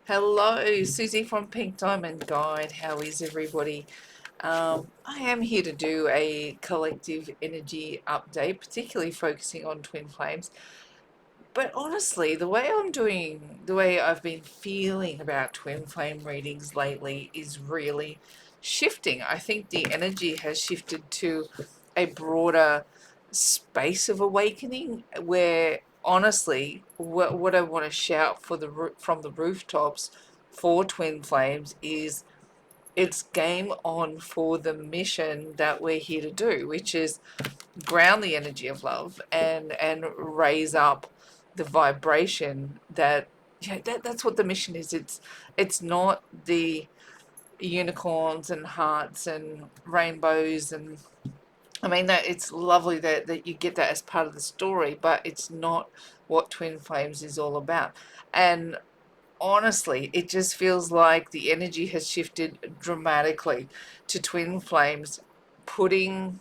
Hello, Susie from Pink Diamond Guide. How is everybody? I am here to do a collective energy update, particularly focusing on twin flames. But honestly, the way I've been feeling about twin flame readings lately is really shifting. I think the energy has shifted to a broader space of awakening where honestly what I want to shout from the rooftops for twin flames is it's game on for the mission that we're here to do, which is ground the energy of love and raise up the vibration that that's what the mission is. It's not the unicorns and hearts and rainbows, and I mean that it's lovely that you get that as part of the story, but it's not what twin flames is all about. And honestly, it just feels like the energy has shifted dramatically to twin flames putting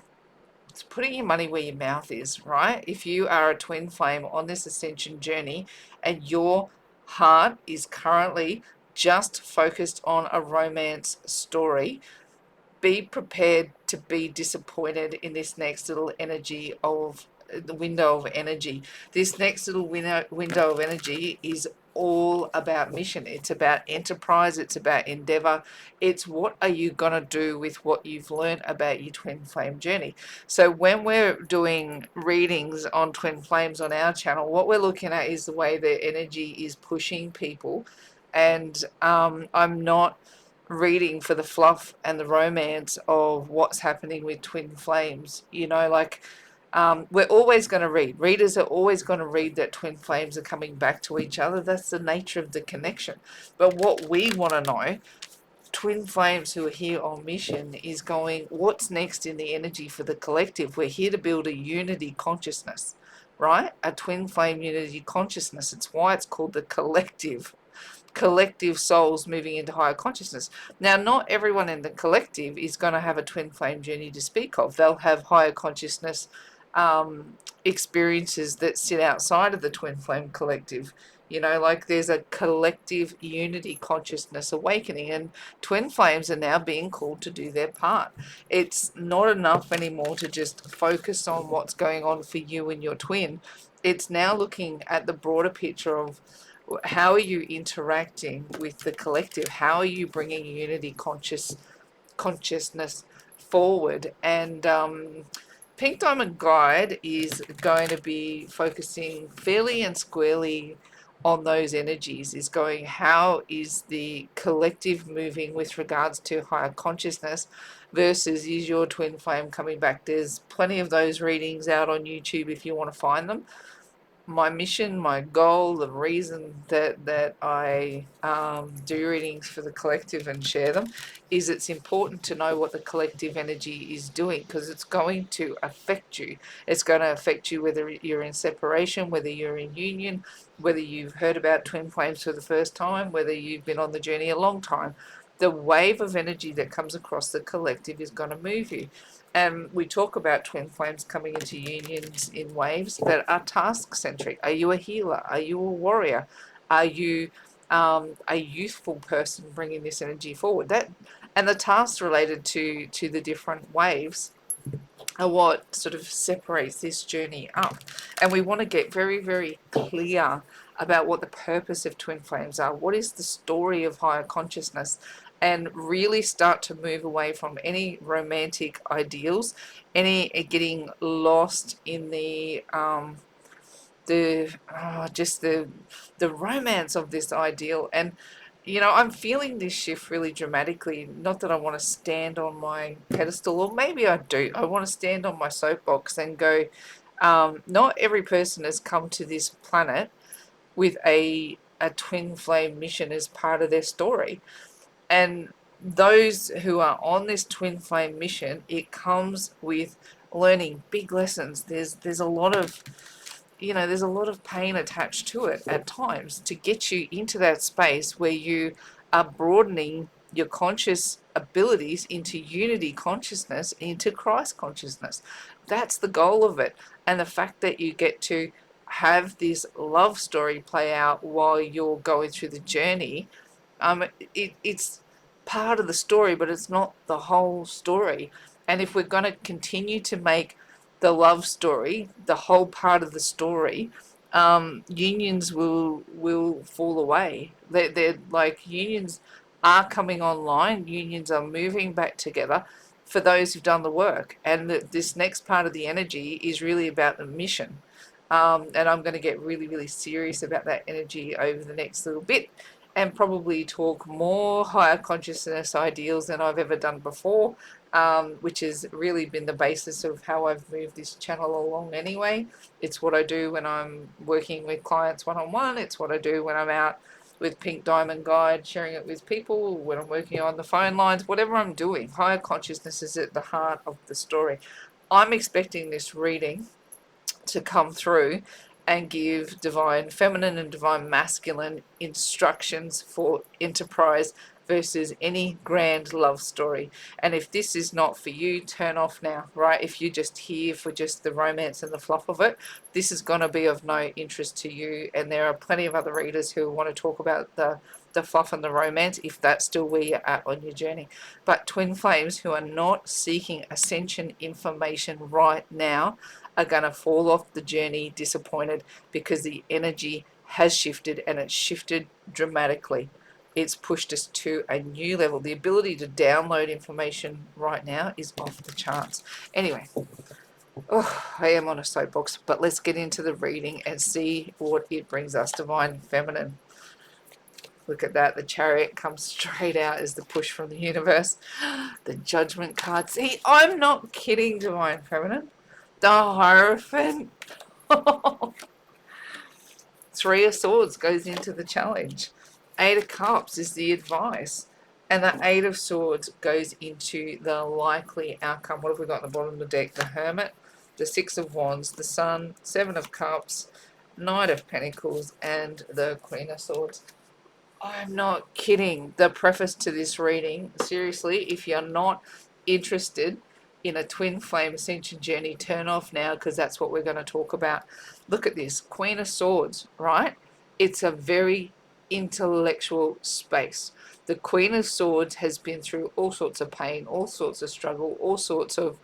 your money where your mouth is, right? If you are a twin flame on this ascension journey and your heart is currently just focused on a romance story, be prepared to be disappointed in this next little energy of the window of energy. This next little window of energy is all about mission. It's about enterprise. It's about endeavor. It's what are you going to do with what you've learned about your twin flame journey. So when we're doing readings on twin flames on our channel, what we're looking at is the way their energy is pushing people. And I'm not reading for the fluff and the romance of what's happening with twin flames. We're always going to read. Readers are always going to read that twin flames are coming back to each other. That's the nature of the connection. But what we want to know, twin flames who are here on mission, is going, what's next in the energy for the collective? We're here to build a unity consciousness, right? A twin flame unity consciousness. It's why it's called the collective souls moving into higher consciousness. Now, not everyone in the collective is going to have a twin flame journey to speak of. They'll have higher consciousness experiences that sit outside of the twin flame collective. Like there's a collective unity consciousness awakening, and twin flames are now being called to do their part. It's not enough anymore to just focus on what's going on for you and your twin. It's now looking at the broader picture of how are you interacting with the collective? How are you bringing unity consciousness forward? And Pink Diamond Guide is going to be focusing fairly and squarely on those energies. Is going, how is the collective moving with regards to higher consciousness versus is your twin flame coming back? There's plenty of those readings out on YouTube if you want to find them. My mission, my goal, the reason that I do readings for the collective and share them is it's important to know what the collective energy is doing, because it's going to affect you. It's going to affect you whether you're in separation, whether you're in union, whether you've heard about twin flames for the first time, whether you've been on the journey a long time. The wave of energy that comes across the collective is going to move you. And we talk about twin flames coming into unions in waves that are task centric. Are you a healer? Are you a warrior? Are you a youthful person bringing this energy forward? And the tasks related to the different waves are what sort of separates this journey up. And we want to get very, very clear about what the purpose of twin flames are. What is the story of higher consciousness? And really start to move away from any romantic ideals, any getting lost in just the romance of this ideal. And I'm feeling this shift really dramatically. Not that I want to stand on my pedestal, or maybe I do. I want to stand on my soapbox and go, not every person has come to this planet with a twin flame mission as part of their story. And those who are on this twin flame mission, it comes with learning big lessons. There's a lot of there's a lot of pain attached to it at times to get you into that space where you are broadening your conscious abilities into unity consciousness, into Christ consciousness. That's the goal of it. And the fact that you get to have this love story play out while you're going through the journey It's part of the story, but it's not the whole story. And if we're going to continue to make the love story the whole part of the story, unions will fall away. They're like, unions are coming online. Unions are moving back together for those who've done the work. And this next part of the energy is really about the mission. And I'm going to get really, really serious about that energy over the next little bit, and probably talk more higher consciousness ideals than I've ever done before, which has really been the basis of how I've moved this channel along anyway. It's what I do when I'm working with clients one-on-one. It's what I do when I'm out with Pink Diamond Guide, sharing it with people, when I'm working on the phone lines, whatever I'm doing. Higher consciousness is at the heart of the story. I'm expecting this reading to come through and give divine feminine and divine masculine instructions for enterprise versus any grand love story. And if this is not for you, turn off now, right? If you're just here for just the romance and the fluff of it, this is going to be of no interest to you. And there are plenty of other readers who want to talk about the fluff and the romance, if that's still where you're at on your journey. But twin flames who are not seeking ascension information right now are going to fall off the journey disappointed, because the energy has shifted, and it's shifted dramatically. It's pushed us to a new level. The ability to download information right now is off the charts. Anyway, I am on a soapbox, but let's get into the reading and see what it brings us. Divine feminine. Look at that. The chariot comes straight out as the push from the universe. The judgment card. See, I'm not kidding, divine feminine. The Hierophant. Three of Swords goes into the challenge. Eight of Cups is the advice. And the Eight of Swords goes into the likely outcome. What have we got on the bottom of the deck? The Hermit, the Six of Wands, the Sun, Seven of Cups, Knight of Pentacles, and the Queen of Swords. I'm not kidding. The preface to this reading, seriously, if you're not interested in a twin flame ascension journey, turn off now, because that's what we're going to talk about. Look at this. Queen of Swords, right? It's a very intellectual space. The Queen of Swords has been through all sorts of pain, all sorts of struggle, all sorts of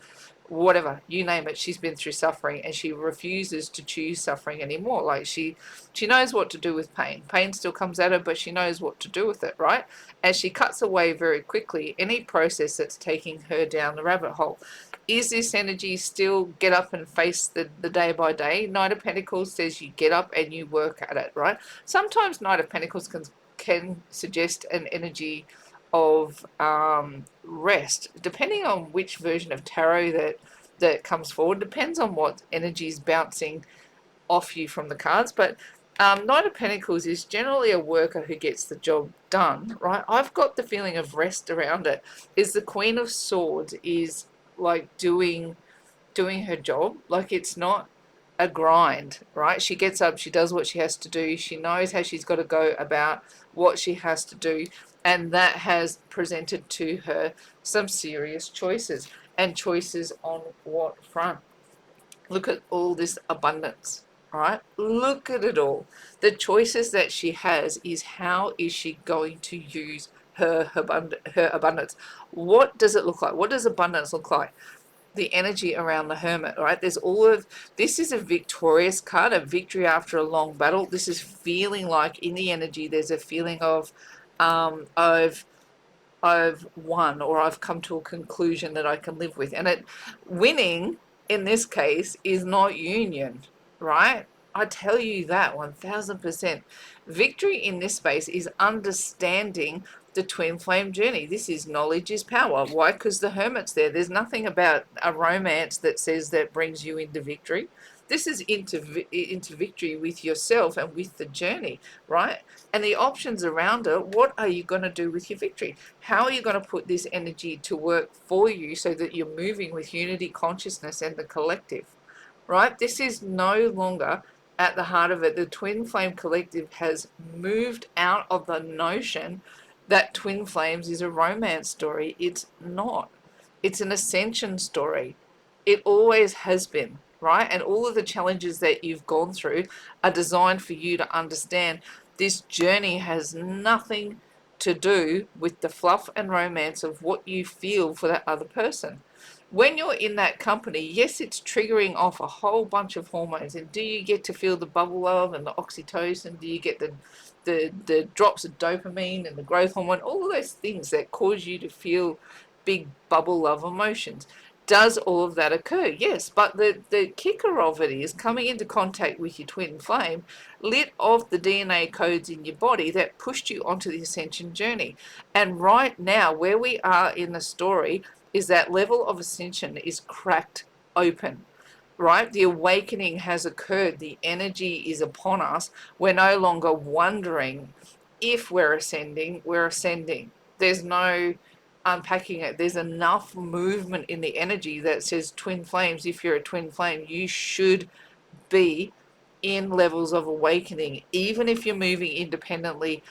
whatever, you name it. She's been through suffering, and she refuses to choose suffering anymore. Like, she knows what to do with pain. Pain still comes at her, but she knows what to do with it, right? And she cuts away very quickly any process that's taking her down the rabbit hole. Is this energy still get up and face the day by day? Knight of Pentacles says you get up and you work at it, right? Sometimes Knight of Pentacles can suggest an energy of rest, depending on which version of tarot that comes forward. Depends on what energy is bouncing off you from the cards. But Knight of Pentacles is generally a worker who gets the job done, right? I've got the feeling of rest around it. Is the Queen of Swords is like doing her job. Like, it's not a grind, right? She gets up, she does what she has to do, she knows how she's got to go about what she has to do, and that has presented to her some serious choices. And choices on what front? Look at all this abundance, right? Look at it all. The choices that she has is, how is she going to use her abundance? What does it look like? What does abundance look like? The energy around the Hermit, right? There's all of this. Is a victorious card, a victory after a long battle. This is feeling like, in the energy, there's a feeling of I've won, or I've come to a conclusion that I can live with. And winning in this case is not union, right? I tell you that 1000%. Victory in this space is understanding the twin flame journey. This is knowledge is power. Why? Because the Hermit's there. There's nothing about a romance that says that brings you into victory. This is into victory with yourself and with the journey, right? And the options around it. What are you going to do with your victory? How are you going to put this energy to work for you so that you're moving with unity consciousness and the collective, right? This is no longer at the heart of it. The twin flame collective has moved out of the notion that twin flames is a romance story. It's not. It's an ascension story. It always has been, right? And all of the challenges that you've gone through are designed for you to understand this journey has nothing to do with the fluff and romance of what you feel for that other person. When you're in that company, yes, it's triggering off a whole bunch of hormones. And do you get to feel the bubble love and the oxytocin? Do you get the drops of dopamine and the growth hormone? All of those things that cause you to feel big bubble love emotions. Does all of that occur? Yes, but the kicker of it is coming into contact with your twin flame lit off the DNA codes in your body that pushed you onto the ascension journey. And right now, where we are in the story, is that level of ascension is cracked open, right? The awakening has occurred. The energy is upon us. We're no longer wondering if we're ascending, we're ascending. There's no unpacking it. There's enough movement in the energy that says twin flames, if you're a twin flame, you should be in levels of awakening. Even if you're moving independently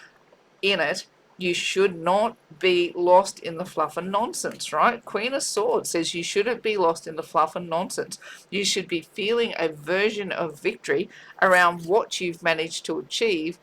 in it, you should not be lost in the fluff and nonsense, right? Queen of Swords says you shouldn't be lost in the fluff and nonsense. You should be feeling a version of victory around what you've managed to achieve.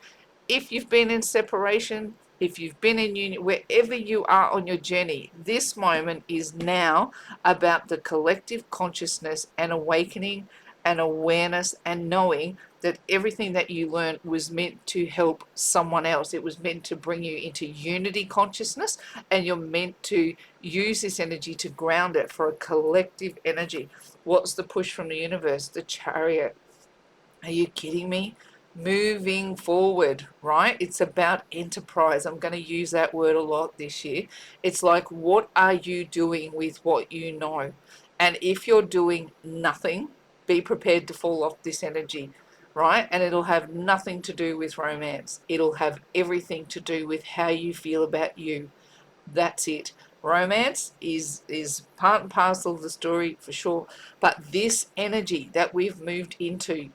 If you've been in separation, if you've been in union, wherever you are on your journey, this moment is now about the collective consciousness and awakening and awareness and knowing that everything that you learned was meant to help someone else. It was meant to bring you into unity consciousness, and you're meant to use this energy to ground it for a collective energy. What's the push from the universe? The Chariot. Are you kidding me? Moving forward, right? It's about enterprise. I'm going to use that word a lot this year. It's like, what are you doing with what you know? And if you're doing nothing, be prepared to fall off this energy, right? And it'll have nothing to do with romance. It'll have everything to do with how you feel about you. That's it. Romance is part and parcel of the story for sure, but this energy that we've moved into,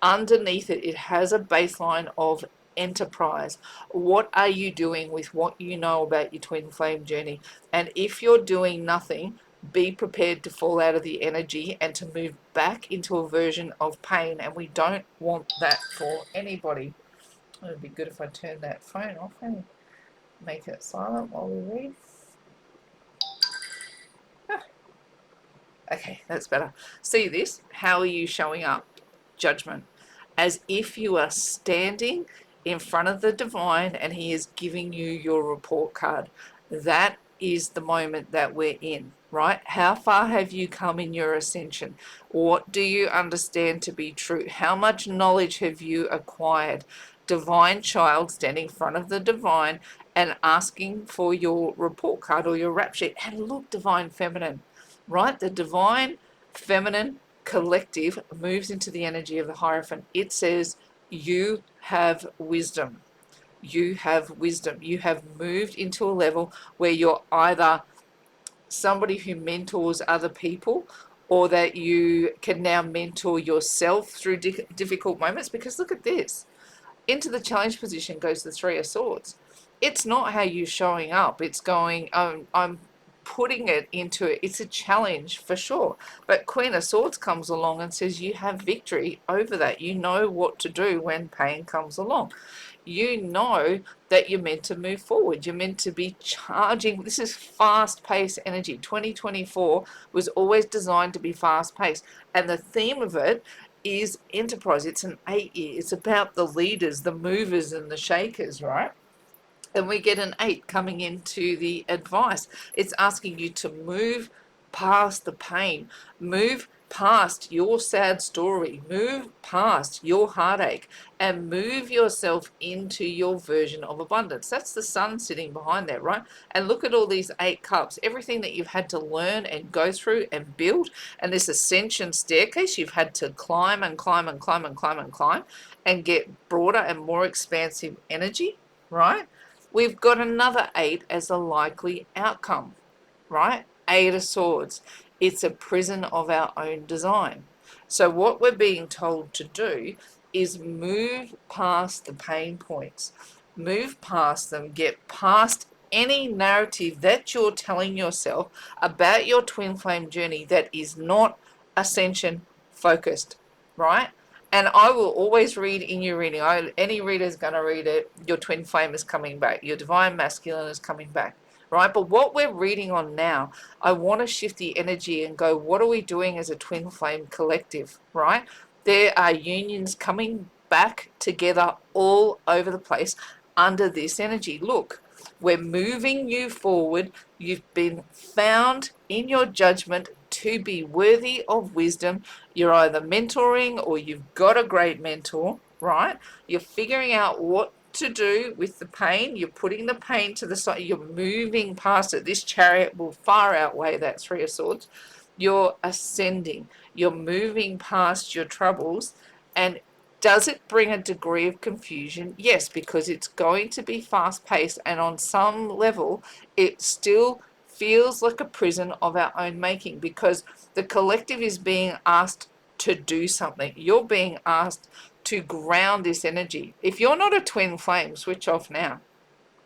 underneath it, it has a baseline of enterprise. What are you doing with what you know about your twin flame journey? And if you're doing nothing, be prepared to fall out of the energy and to move back into a version of pain. And we don't want that for anybody. It would be good if I turned that phone off and make it silent while we read. Okay, that's better. See this? How are you showing up? Judgment. As if you are standing in front of the divine and he is giving you your report card. That is the moment that we're in, right? How far have you come in your ascension? What do you understand to be true? How much knowledge have you acquired? Divine child standing in front of the divine and asking for your report card or your rap sheet. And look, divine feminine, right? The divine feminine collective moves into the energy of the Hierophant. It says, you have wisdom. You have wisdom. You have moved into a level where you're either somebody who mentors other people, or that you can now mentor yourself through difficult moments. Because look at this. Into the challenge position goes the Three of Swords. It's not how you're showing up. It's going, I'm putting it into it. It's a challenge for sure. But Queen of Swords comes along and says you have victory over that. You know what to do when pain comes along. You know that you're meant to move forward. You're meant to be charging. This is fast-paced energy. 2024 was always designed to be fast-paced. And the theme of it is enterprise. It's an 8-year. It's about the leaders, the movers and the shakers, right? And we get an 8 coming into the advice. It's asking you to move past the pain, move past your sad story, move past your heartache, and move yourself into your version of abundance. That's the sun sitting behind there, right? And look at all these 8 cups, everything that you've had to learn and go through and build, and this ascension staircase you've had to climb and climb and climb and climb and climb and get broader and more expansive energy, right? We've got another 8 as a likely outcome, right? 8 of Swords. It's a prison of our own design. So what we're being told to do is move past the pain points. Move past them. Get past any narrative that you're telling yourself about your twin flame journey that is not ascension focused, right? And I will always read in your reading, any reader is going to read it, your twin flame is coming back, your divine masculine is coming back, right? But what we're reading on now, I want to shift the energy and go, what are we doing as a twin flame collective, right? There are unions coming back together all over the place under this energy. Look, we're moving you forward. You've been found in your judgment to be worthy of wisdom. You're either mentoring or you've got a great mentor, right? You're figuring out what to do with the pain. You're putting the pain to the side. You're moving past it. This chariot will far outweigh that Three of Swords. You're ascending. You're moving past your troubles. And does it bring a degree of confusion? Yes, because it's going to be fast paced, and on some level, it still feels like a prison of our own making, because the collective is being asked to do something. You're being asked to ground this energy. If you're not a twin flame, switch off now.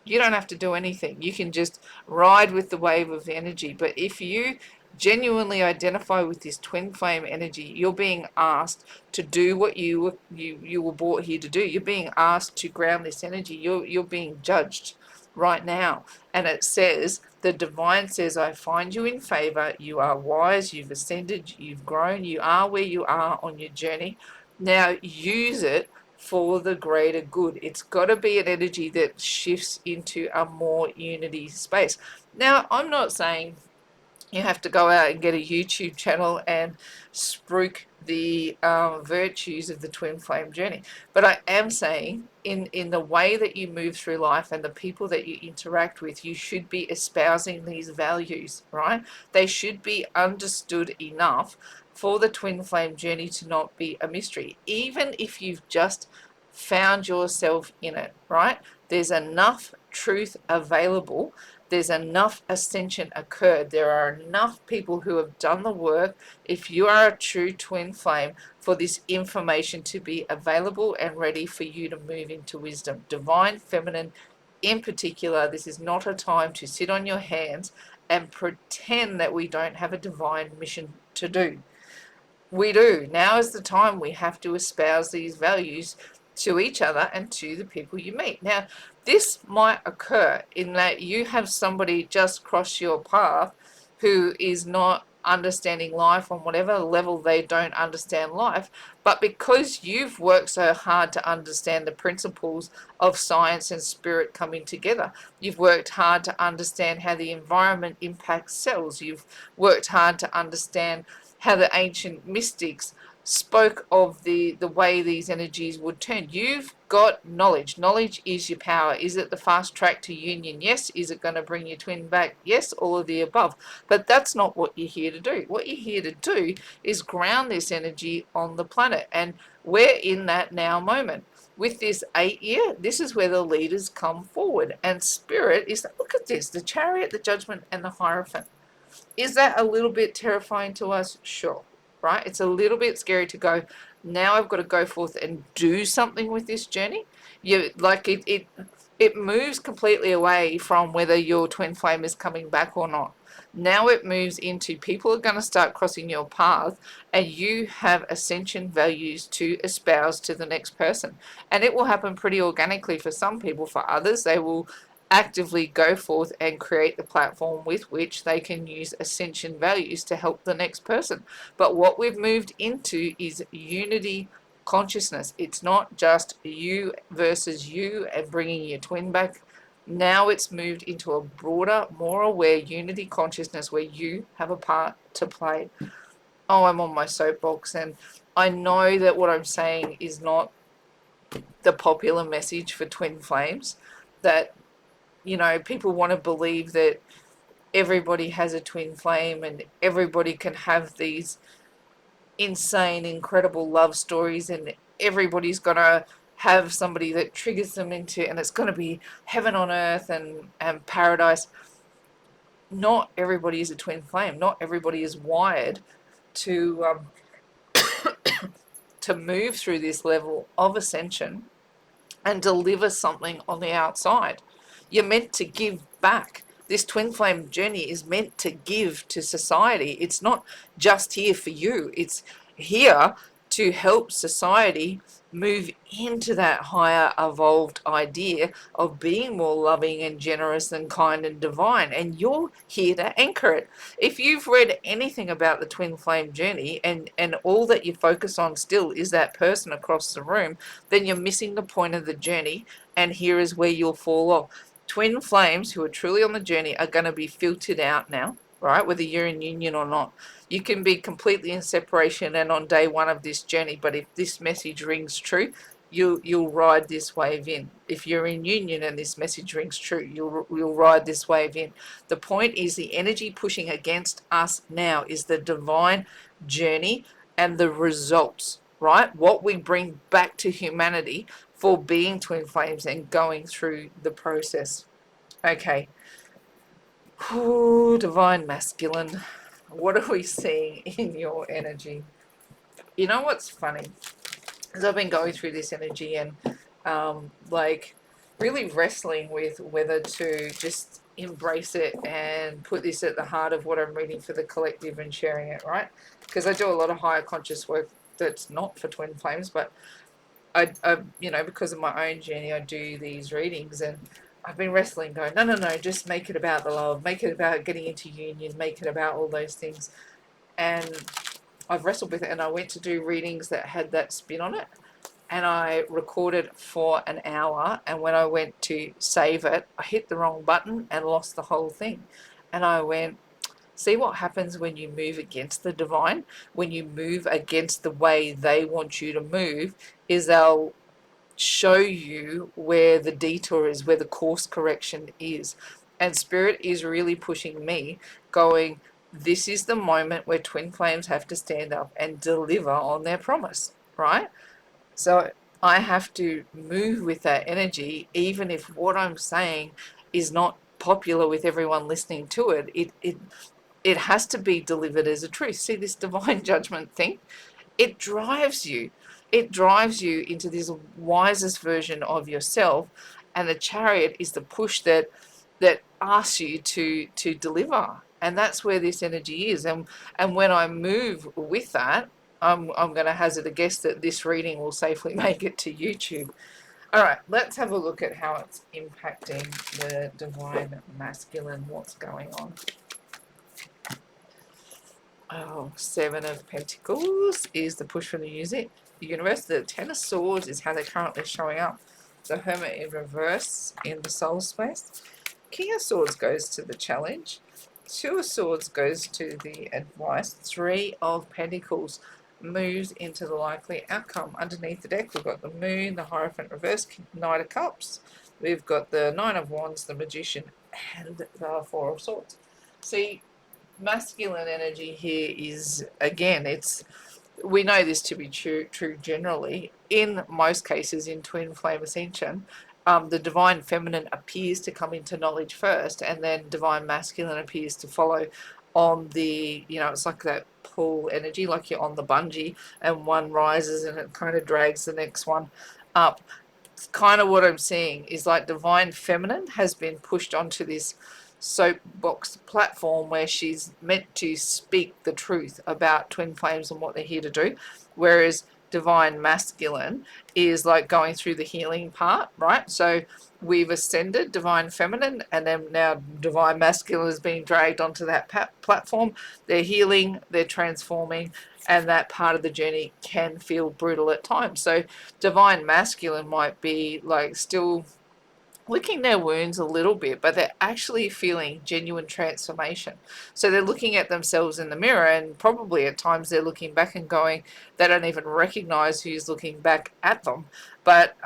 You don't have to do anything. You can just ride with the wave of energy. But if you genuinely identify with this twin flame energy, you're being asked to do what you were brought here to do. You're being asked to ground this energy. You're being judged right now. And it says, the divine says, I find you in favor. You are wise. You've ascended. You've grown. You are where you are on your journey. Now use it for the greater good. It's got to be an energy that shifts into a more unity space. Now, I'm not saying you have to go out and get a YouTube channel and spruik the virtues of the twin flame journey. But I am saying in the way that you move through life and the people that you interact with, you should be espousing these values, right? They should be understood enough for the twin flame journey to not be a mystery, even if you've just found yourself in it, right? There's enough truth available. There's enough ascension occurred. There are enough people who have done the work, if you are a true twin flame, for this information to be available and ready for you to move into wisdom. Divine feminine in particular, this is not a time to sit on your hands and pretend that we don't have a divine mission to do. We do. Now is the time we have to espouse these values to each other and to the people you meet. Now, this might occur in that you have somebody just cross your path who is not understanding life on whatever level they don't understand life, but because you've worked so hard to understand the principles of science and spirit coming together, you've worked hard to understand how the environment impacts cells, you've worked hard to understand how the ancient mystics spoke of the way these energies would turn. You've got knowledge. Knowledge is your power. Is it the fast track to union? Yes. Is it going to bring your twin back? Yes, all of the above. But that's not what you're here to do. What you're here to do is ground this energy on the planet. And we're in that now moment. With this 8-year, this is where the leaders come forward. And spirit is, look at this, the chariot, the judgment, and the hierophant. Is that a little bit terrifying to us? Sure. Right? It's a little bit scary to go, now I've got to go forth and do something with this journey. It moves completely away from whether your twin flame is coming back or not. Now it moves into people are going to start crossing your path, and you have ascension values to espouse to the next person. And it will happen pretty organically for some people. For others, they will actively go forth and create the platform with which they can use ascension values to help the next person. But what we've moved into is unity consciousness. It's not just you versus you and bringing your twin back. Now it's moved into a broader, more aware unity consciousness where you have a part to play. Oh, I'm on my soapbox, and I know that what I'm saying is not the popular message for twin flames, that people want to believe that everybody has a twin flame and everybody can have these insane, incredible love stories, and everybody's going to have somebody that triggers them into, and it's going to be heaven on earth and paradise. Not everybody is a twin flame. Not everybody is wired to to move through this level of ascension and deliver something on the outside. You're meant to give back. This twin flame journey is meant to give to society. It's not just here for you. It's here to help society move into that higher evolved idea of being more loving and generous and kind and divine. And you're here to anchor it. If you've read anything about the twin flame journey, and all that you focus on still is that person across the room, then you're missing the point of the journey. And here is where you'll fall off. Twin flames who are truly on the journey are going to be filtered out now, right? Whether you're in union or not. You can be completely in separation and on day one of this journey, but if this message rings true, you'll ride this wave in. If you're in union and this message rings true, you'll ride this wave in. The point is, the energy pushing against us now is the divine journey and the results, right? What we bring back to humanity for being twin flames and going through the process. Okay. Ooh, divine masculine. What are we seeing in your energy? You know what's funny? Because I've been going through this energy and like really wrestling with whether to just embrace it and put this at the heart of what I'm reading for the collective and sharing it, right? Because I do a lot of higher conscious work that's not for twin flames, but I you know, because of my own journey, I do these readings, and I've been wrestling, going, no, just make it about the love, make it about getting into union, make it about all those things. And I've wrestled with it, and I went to do readings that had that spin on it, and I recorded for an hour, and when I went to save it, I hit the wrong button and lost the whole thing. And I went, see what happens when you move against the divine, when you move against the way they want you to move, is they'll show you where the detour is, where the course correction is. And Spirit is really pushing me, going, this is the moment where twin flames have to stand up and deliver on their promise, right? So I have to move with that energy, even if what I'm saying is not popular with everyone listening to it. It has to be delivered as a truth. See this divine judgment thing? It drives you. It drives you into this wisest version of yourself, and the chariot is the push that asks you to deliver. And that's where this energy is. And when I move with that, I'm going to hazard a guess that this reading will safely make it to YouTube. All right, let's have a look at how it's impacting the divine masculine. What's going on? Oh, Seven of Pentacles is the push from the universe. The Ten of Swords is how they're currently showing up. The Hermit in reverse in the soul space. King of Swords goes to the challenge. Two of Swords goes to the advice. Three of Pentacles moves into the likely outcome. Underneath the deck, we've got the Moon, the Hierophant reverse, Knight of Cups. We've got the Nine of Wands, the Magician, and the Four of Swords. See, masculine energy here is, again, it's, we know this to be true generally in most cases in twin flame ascension. The divine feminine appears to come into knowledge first, and then divine masculine appears to follow on the, you know, it's like that pull energy, like you're on the bungee and one rises and it kind of drags the next one up. It's kind of what I'm seeing is like divine feminine has been pushed onto this soapbox platform where she's meant to speak the truth about twin flames and what they're here to do, whereas divine masculine is like going through the healing part, right? So we've ascended divine feminine, and then now divine masculine is being dragged onto that platform. They're healing, they're transforming, and that part of the journey can feel brutal at times. So divine masculine might be like still licking their wounds a little bit, but they're actually feeling genuine transformation. So they're looking at themselves in the mirror, and probably at times they're looking back and going, they don't even recognize who's looking back at them. But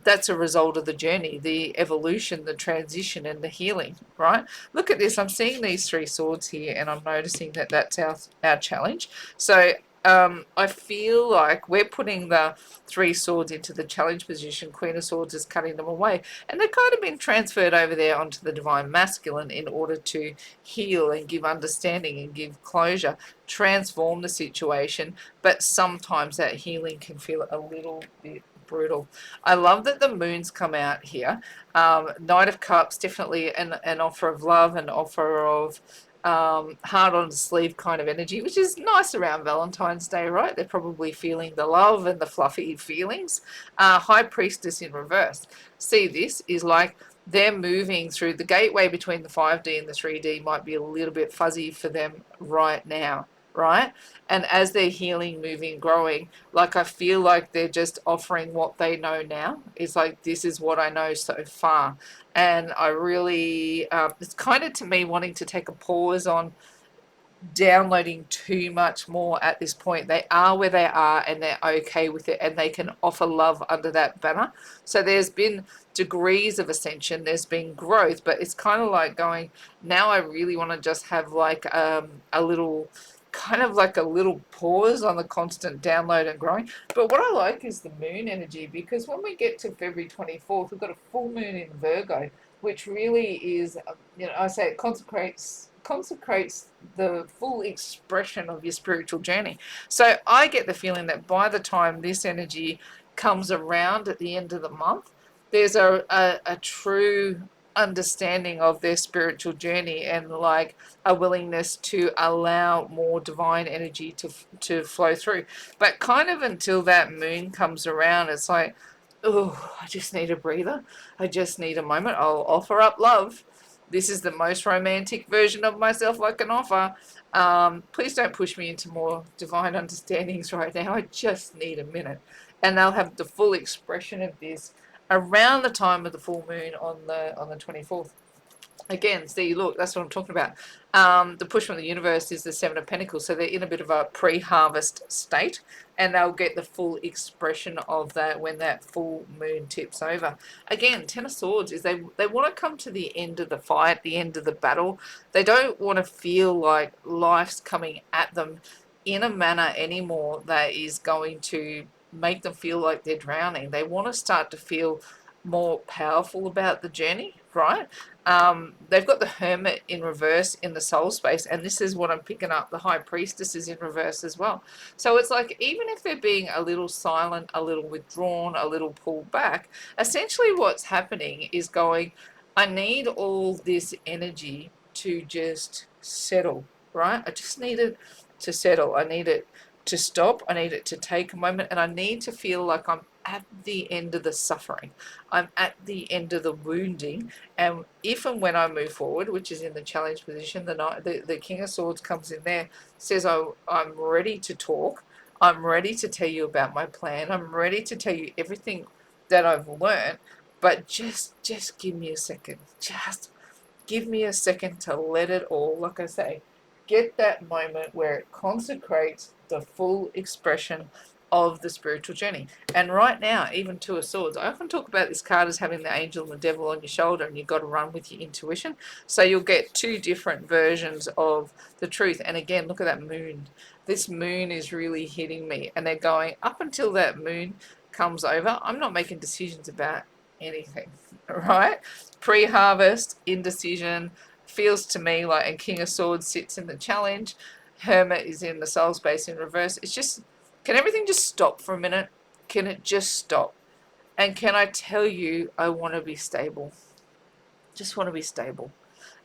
that's a result of the journey, the evolution, the transition, and the healing, right? Look at this. I'm seeing these three swords here, and I'm noticing that that's our challenge. So I feel like we're putting the three swords into the challenge position. Queen of Swords is cutting them away. And they've kind of been transferred over there onto the divine masculine in order to heal and give understanding and give closure, transform the situation. But sometimes that healing can feel a little bit brutal. I love that the moons come out here. Knight of Cups, definitely an offer of love, an offer of heart on the sleeve kind of energy, which is nice around Valentine's Day, right? They're probably feeling the love and the fluffy feelings. High Priestess in reverse. See, this is like they're moving through the gateway between the 5D and the 3D might be a little bit fuzzy for them right now, right? And as they're healing, moving, growing, like I feel like they're just offering what they know now. It's like, this is what I know so far. And I really, it's kind of to me wanting to take a pause on downloading too much more at this point. They are where they are and they're okay with it, and they can offer love under that banner. So there's been degrees of ascension, there's been growth, but it's kind of like going, now I really want to just have like a little kind of like a little pause on the constant download and growing. But what I like is the moon energy, because when we get to February 24th, we've got a full moon in Virgo, which really is, I say it consecrates the full expression of your spiritual journey. So I get the feeling that by the time this energy comes around at the end of the month, there's a true understanding of their spiritual journey, and like a willingness to allow more divine energy to flow through. But kind of until that moon comes around, it's like, oh, I just need a breather. I just need a moment. I'll offer up love. This is the most romantic version of myself I can offer. Please don't push me into more divine understandings right now. I just need a minute. And they'll have the full expression of this around the time of the full moon on the 24th. Again, see, look, that's what I'm talking about. The push from the universe is the Seven of Pentacles, so they're in a bit of a pre-harvest state, and they'll get the full expression of that when that full moon tips over. Again, Ten of Swords is they want to come to the end of the fight, the end of the battle. They don't want to feel like life's coming at them in a manner anymore that is going to make them feel like they're drowning. They want to start to feel more powerful about the journey, right? They've got the Hermit in reverse in the soul space, and this is what I'm picking up. The High Priestess is in reverse as well. So it's like, even if they're being a little silent, a little withdrawn, a little pulled back, essentially what's happening is going, I need all this energy to just settle, right? I just need it to settle. I need it to stop. I need it to take a moment, and I need to feel like I'm at the end of the suffering. I'm at the end of the wounding, and if and when I move forward, which is in the challenge position, the King of Swords comes in there, says, I'm ready to talk. I'm ready to tell you about my plan. I'm ready to tell you everything that I've learned, but just give me a second. Just give me a second to let it all, like I say, get that moment where it consecrates the full expression of the spiritual journey. And right now, even Two of Swords, I often talk about this card as having the angel and the devil on your shoulder, and you've got to run with your intuition. So you'll get two different versions of the truth. And again, look at that moon. This moon is really hitting me, and they're going, up until that moon comes over, I'm not making decisions about anything, right? Pre-harvest, indecision, feels to me like, and King of Swords sits in the challenge, Hermit is in the soul space in reverse. It's just, can everything just stop for a minute? Can it just stop? And can I tell you, I want to be stable. Just want to be stable.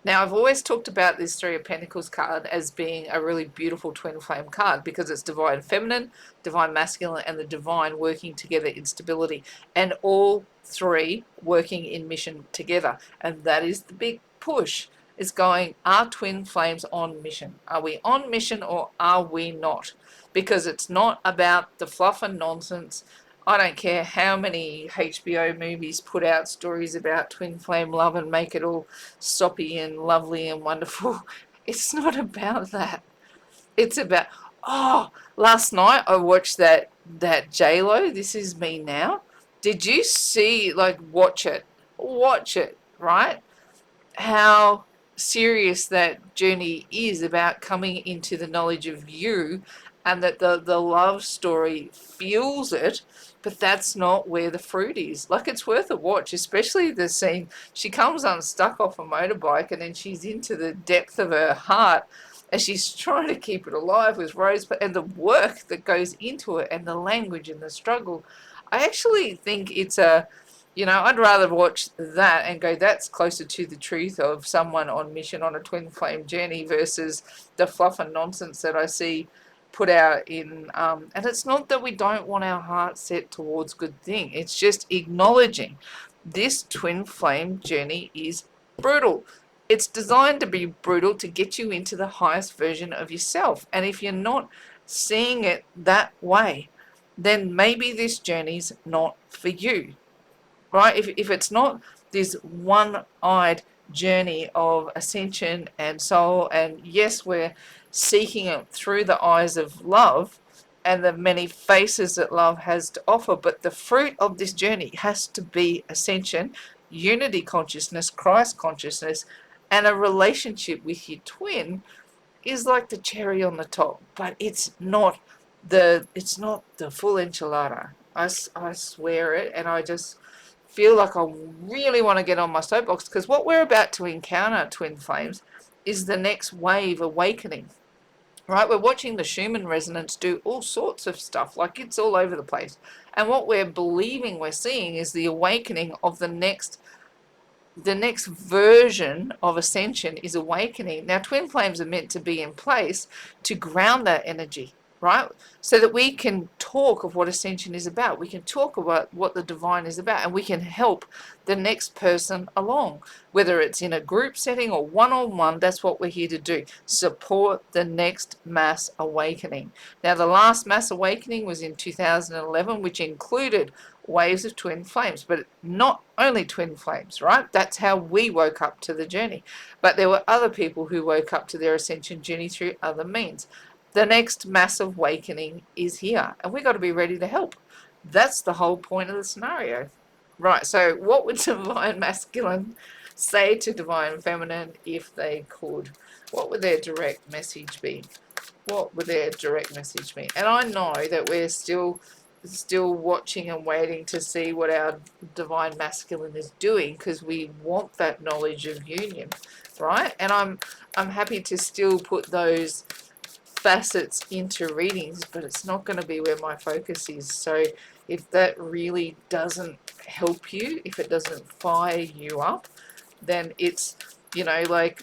Now, I've always talked about this Three of Pentacles card as being a really beautiful twin flame card, because it's divine feminine, divine masculine, and the divine working together in stability, and all three working in mission together. And that is the big push. Is going, are twin flames on mission? Are we on mission, or are we not? Because it's not about the fluff and nonsense. I don't care how many HBO movies put out stories about twin flame love and make it all soppy and lovely and wonderful. It's not about that. It's about, oh, last night I watched that J-Lo, This Is Me Now. Did you see, like, watch it, right? How serious that journey is about coming into the knowledge of you, and that the love story fuels it, but that's not where the fruit is. Like, it's worth a watch, especially the scene. She comes unstuck off a motorbike, and then she's into the depth of her heart, and she's trying to keep it alive with Rose, and the work that goes into it, and the language and the struggle. I actually think it's a You know, I'd rather watch that and go, that's closer to the truth of someone on mission on a twin flame journey versus the fluff and nonsense that I see put out in. And it's not that we don't want our heart set towards good thing. It's just acknowledging this twin flame journey is brutal. It's designed to be brutal to get you into the highest version of yourself. And if you're not seeing it that way, then maybe this journey's not for you, right? If it's not this one-eyed journey of ascension and soul, and yes, we're seeking it through the eyes of love and the many faces that love has to offer, but the fruit of this journey has to be ascension, unity consciousness, Christ consciousness, and a relationship with your twin is like the cherry on the top, but it's not the full enchilada. I swear it, and I just feel like I really want to get on my soapbox, because what we're about to encounter, twin flames, is the next wave awakening. Right, we're watching the Schumann resonance do all sorts of stuff, like it's all over the place. And what we're believing we're seeing is the awakening of the next version of ascension is awakening. Now, twin flames are meant to be in place to ground that energy, right? So that we can talk of what ascension is about. We can talk about what the divine is about, and we can help the next person along, whether it's in a group setting or one-on-one. That's what we're here to do. Support the next mass awakening. Now, the last mass awakening was in 2011, which included waves of twin flames, but not only twin flames, right? That's how we woke up to the journey. But there were other people who woke up to their ascension journey through other means. The next massive awakening is here, and we've got to be ready to help. That's the whole point of the scenario. Right, so what would divine masculine say to divine feminine if they could? What would their direct message be? What would their direct message be? And I know that we're still watching and waiting to see what our divine masculine is doing, because we want that knowledge of union, right? And I'm happy to still put those facets into readings, but it's not going to be where my focus is. So if that really doesn't help you, if it doesn't fire you up, then it's, like,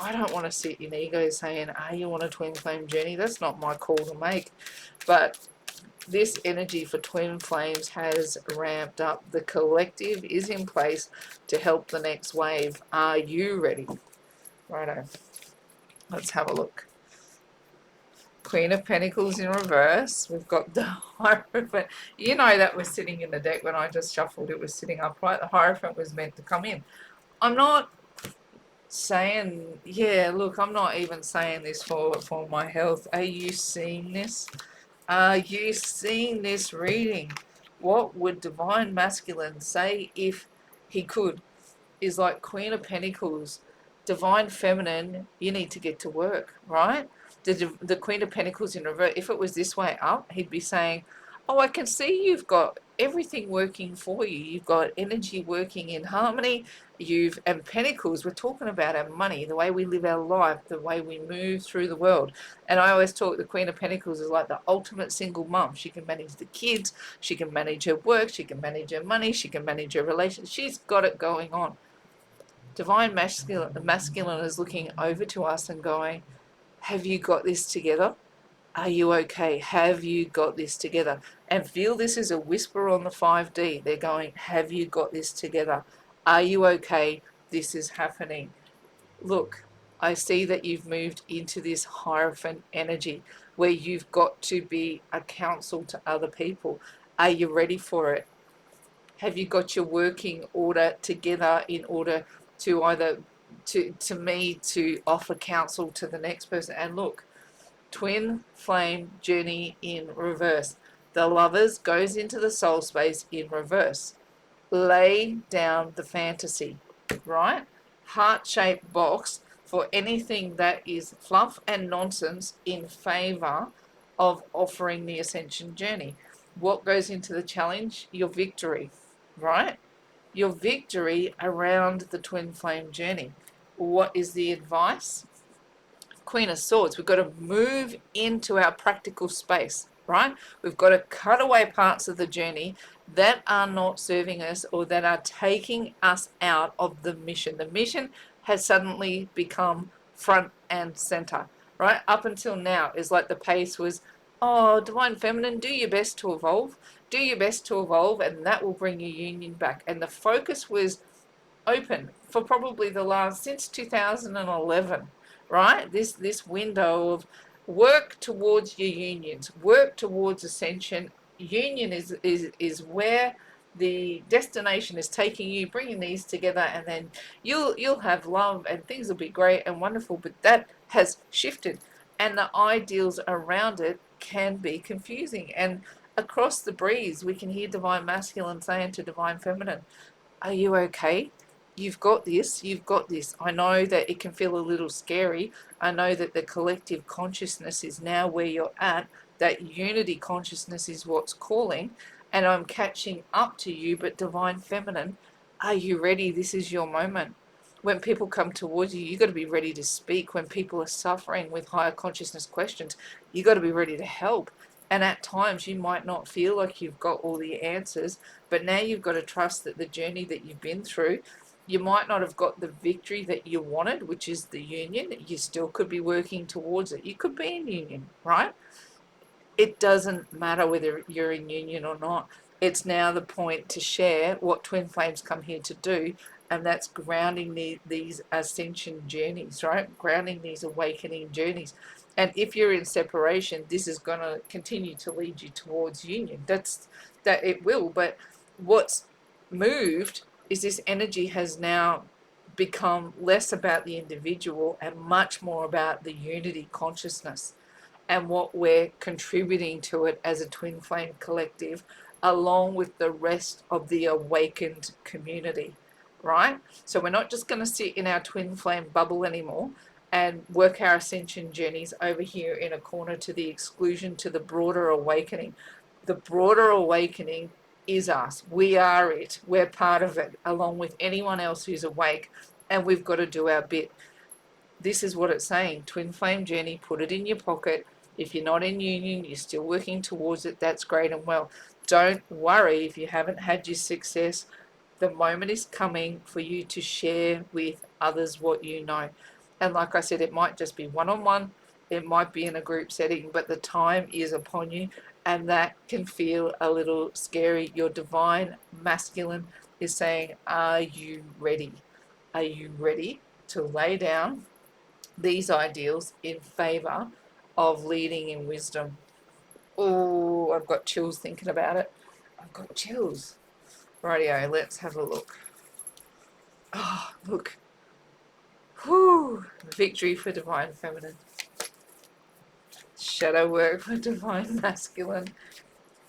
I don't want to sit in ego saying, are you on a twin flame journey? That's not my call to make. But this energy for twin flames has ramped up. The collective is in place to help the next wave. Are you ready? Righto. Let's have a look. Queen of Pentacles in reverse. We've got the Hierophant. You know that was sitting in the deck when I just shuffled. It was sitting upright. The Hierophant was meant to come in. I'm not saying, look, I'm not even saying this for my health. Are you seeing this? Are you seeing this reading? What would divine masculine say if he could? Is like Queen of Pentacles. Divine feminine, you need to get to work, right? The Queen of Pentacles in reverse, if it was this way up, he'd be saying, oh, I can see you've got everything working for you. You've got energy working in harmony. And Pentacles, we're talking about our money, the way we live our life, the way we move through the world. And I always talk the Queen of Pentacles is like the ultimate single mum. She can manage the kids, she can manage her work, she can manage her money, she can manage her relations. She's got it going on. Divine masculine is looking over to us and going, have you got this together? Are you okay? Have you got this together? And feel this is a whisper on the 5D. They're going, have you got this together? Are you okay? This is happening. Look, I see that you've moved into this Hierophant energy where you've got to be a counsel to other people. Are you ready for it? Have you got your working order together in order to either to me to offer counsel to the next person? And look, twin flame journey in reverse. The Lovers goes into the soul space in reverse. Lay down the fantasy, right? Heart-shaped box for anything that is fluff and nonsense in favor of offering the ascension journey. What goes into the challenge? Your victory, right? Your victory around the twin flame journey. What is the advice? Queen of Swords. We've got to move into our practical space. right? We've got to cut away parts of the journey that are not serving us or that are taking us out of the mission. The mission has suddenly become front and center, right? Up until now is like the pace was, oh, divine feminine, do your best to evolve, do your best to evolve, and that will bring your union back. And the focus was open for probably the last since 2011, right? This window of work towards your unions, work towards ascension. Union is where the destination is taking you, bringing these together, and then you'll have love and things will be great and wonderful. But that has shifted, and the ideals around it can be confusing. And across the breeze, we can hear divine masculine saying to divine feminine, are you okay? You've got this. You've got this. I know that it can feel a little scary. I know that the collective consciousness is now where you're at. That unity consciousness is what's calling, and I'm catching up to you. But divine feminine, are you ready? This is your moment. When people come towards you, you've got to be ready to speak. When people are suffering with higher consciousness questions, you've got to be ready to help. And at times, you might not feel like you've got all the answers, but now you've got to trust that the journey that you've been through, you might not have got the victory that you wanted, which is the union. You still could be working towards it. You could be in union, right? It doesn't matter whether you're in union or not. It's now the point to share what twin flames come here to do, and that's grounding these ascension journeys, right? Grounding these awakening journeys. And if you're in separation, this is going to continue to lead you towards union. That it will. But what's moved is this energy has now become less about the individual and much more about the unity consciousness and what we're contributing to it as a twin flame collective, along with the rest of the awakened community, right? So we're not just going to sit in our twin flame bubble anymore and work our ascension journeys over here in a corner to the exclusion to the broader awakening. The broader awakening is us. We are it. We're part of it, along with anyone else who's awake, and we've got to do our bit. This is what it's saying. Twin flame journey, put it in your pocket. If you're not in union, you're still working towards it, that's great and well. Don't worry if you haven't had your success. The moment is coming for you to share with others what you know. And like I said, it might just be one-on-one, it might be in a group setting, but the time is upon you, and that can feel a little scary. Your divine masculine is saying, are you ready? Are you ready to lay down these ideals in favor of leading in wisdom? Oh, I've got chills thinking about it. I've got chills. Rightio, let's have a look. Oh, look. Whew. Victory for divine feminine. Shadow work for divine masculine.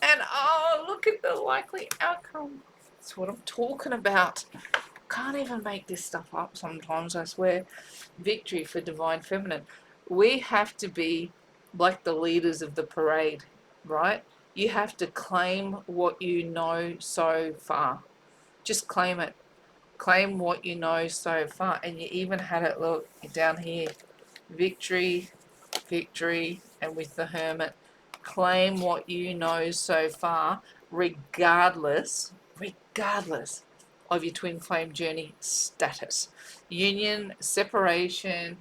And oh, look at the likely outcome. That's what I'm talking about. Can't even make this stuff up sometimes, I swear. Victory for divine feminine. We have to be like the leaders of the parade, right? You have to claim what you know so far. Just claim it. Claim what you know so far. And you even had it, look, down here. Victory, victory, and with the hermit. Claim what you know so far, regardless of your twin flame journey status. Union, separation,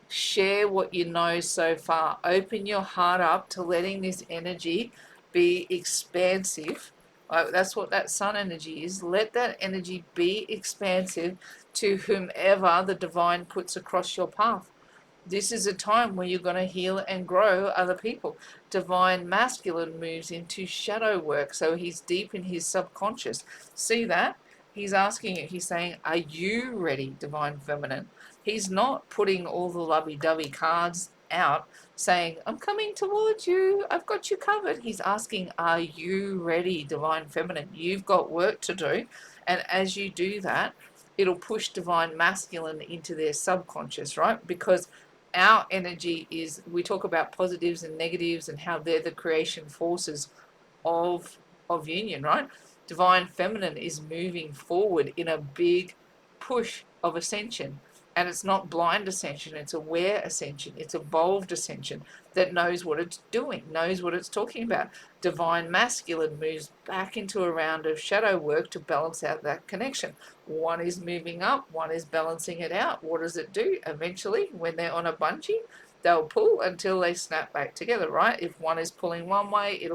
share what you know so far. Open your heart up to letting this energy be expansive. That's what that sun energy is. Let that energy be expansive to whomever the divine puts across your path. This is a time where you're going to heal and grow other people. Divine masculine moves into shadow work, so he's deep in his subconscious. See that? He's asking you, he's saying, are you ready, divine feminine? He's not putting all the lovey-dovey cards out saying, I'm coming towards you, I've got you covered. He's asking, are you ready, divine feminine? You've got work to do. And as you do that, it'll push divine masculine into their subconscious, right? Because our energy is, we talk about positives and negatives and how they're the creation forces of union, right? Divine feminine is moving forward in a big push of ascension. And it's not blind ascension, it's aware ascension, it's evolved ascension that knows what it's doing, knows what it's talking about. Divine masculine moves back into a round of shadow work to balance out that connection. One is moving up, one is balancing it out. What does it do? Eventually, when they're on a bungee, they'll pull until they snap back together, right? If one is pulling one way,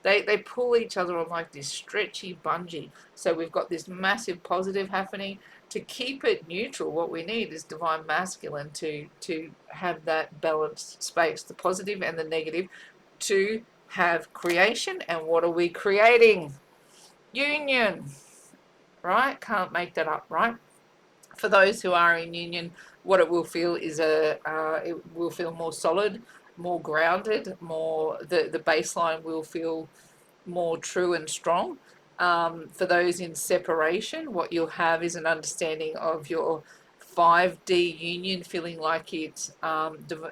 they pull each other on like this stretchy bungee. So we've got this massive positive happening. To keep it neutral, what we need is divine masculine to have that balanced space, the positive and the negative, to have creation. And what are we creating? Union, right? Can't make that up, right? For those who are in union, what it will feel is it will feel more solid, more grounded, more the baseline will feel more true and strong. For those in separation, what you'll have is an understanding of your 5D union, feeling like it's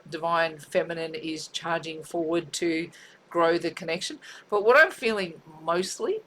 divine feminine is charging forward to grow the connection. But what I'm feeling mostly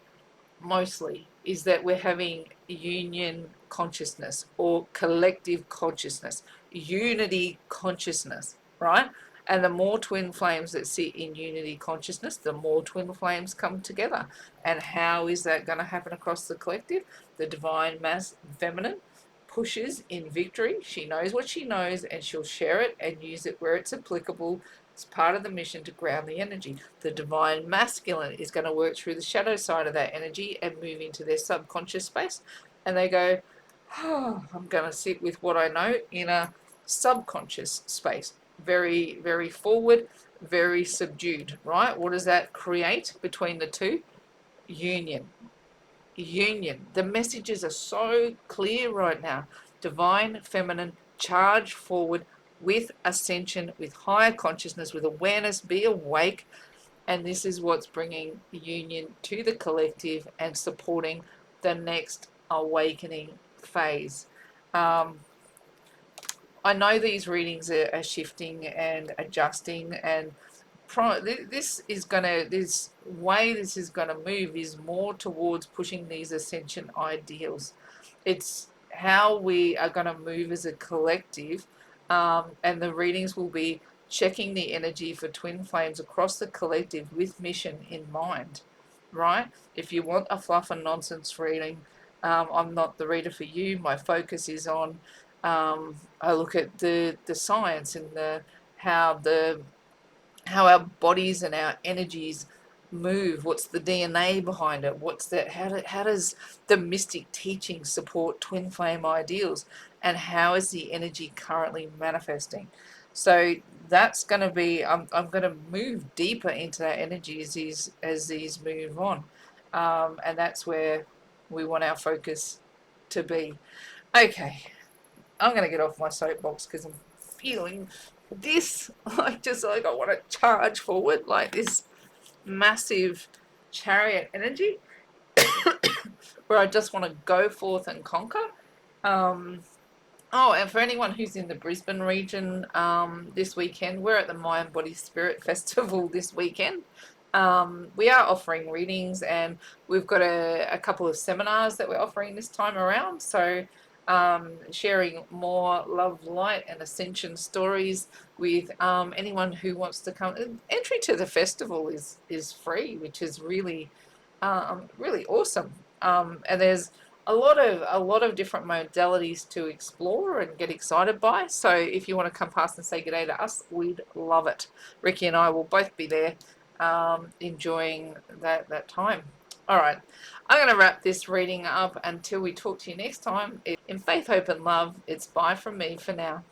is that we're having union consciousness or collective consciousness, unity consciousness, right? And the more twin flames that sit in unity consciousness, the more twin flames come together. And how is that going to happen across the collective? The divine mass feminine pushes in victory. She knows what she knows and she'll share it and use it where it's applicable. It's part of the mission to ground the energy. The divine masculine is going to work through the shadow side of that energy and move into their subconscious space. And they go, oh, I'm going to sit with what I know in a subconscious space. Very, very forward, very subdued, right? What does that create between the two? Union. Union. The messages are so clear right now. Divine, feminine, charge forward with ascension, with higher consciousness, with awareness, be awake. And this is what's bringing union to the collective and supporting the next awakening phase. I know these readings are shifting and adjusting, and this way this is gonna move is more towards pushing these ascension ideals. It's how we are gonna move as a collective, and the readings will be checking the energy for twin flames across the collective with mission in mind, right? If you want a fluff and nonsense reading, I'm not the reader for you. My focus is on I look at the science and how the how our bodies and our energies move. What's the DNA behind it? How does the mystic teaching support twin flame ideals, and how is the energy currently manifesting? So that's going to be I'm going to move deeper into that energy as these move on, and that's where we want our focus to be. Okay, I'm going to get off my soapbox because I'm feeling this like I want to charge forward like this massive chariot energy where I just want to go forth and conquer. Um, Oh, and for anyone who's in the Brisbane region this weekend, we're at the Mind Body Spirit Festival this weekend. We are offering readings, and we've got a couple of seminars that we're offering this time around. So, sharing more love, light, and ascension stories with anyone who wants to come. Entry to the festival is free, which is really awesome. And there's a lot of different modalities to explore and get excited by. So if you want to come past and say good day to us, we'd love it. Ricky and I will both be there, enjoying that time. All right, I'm going to wrap this reading up until we talk to you next time. In faith, hope, and love, it's bye from me for now.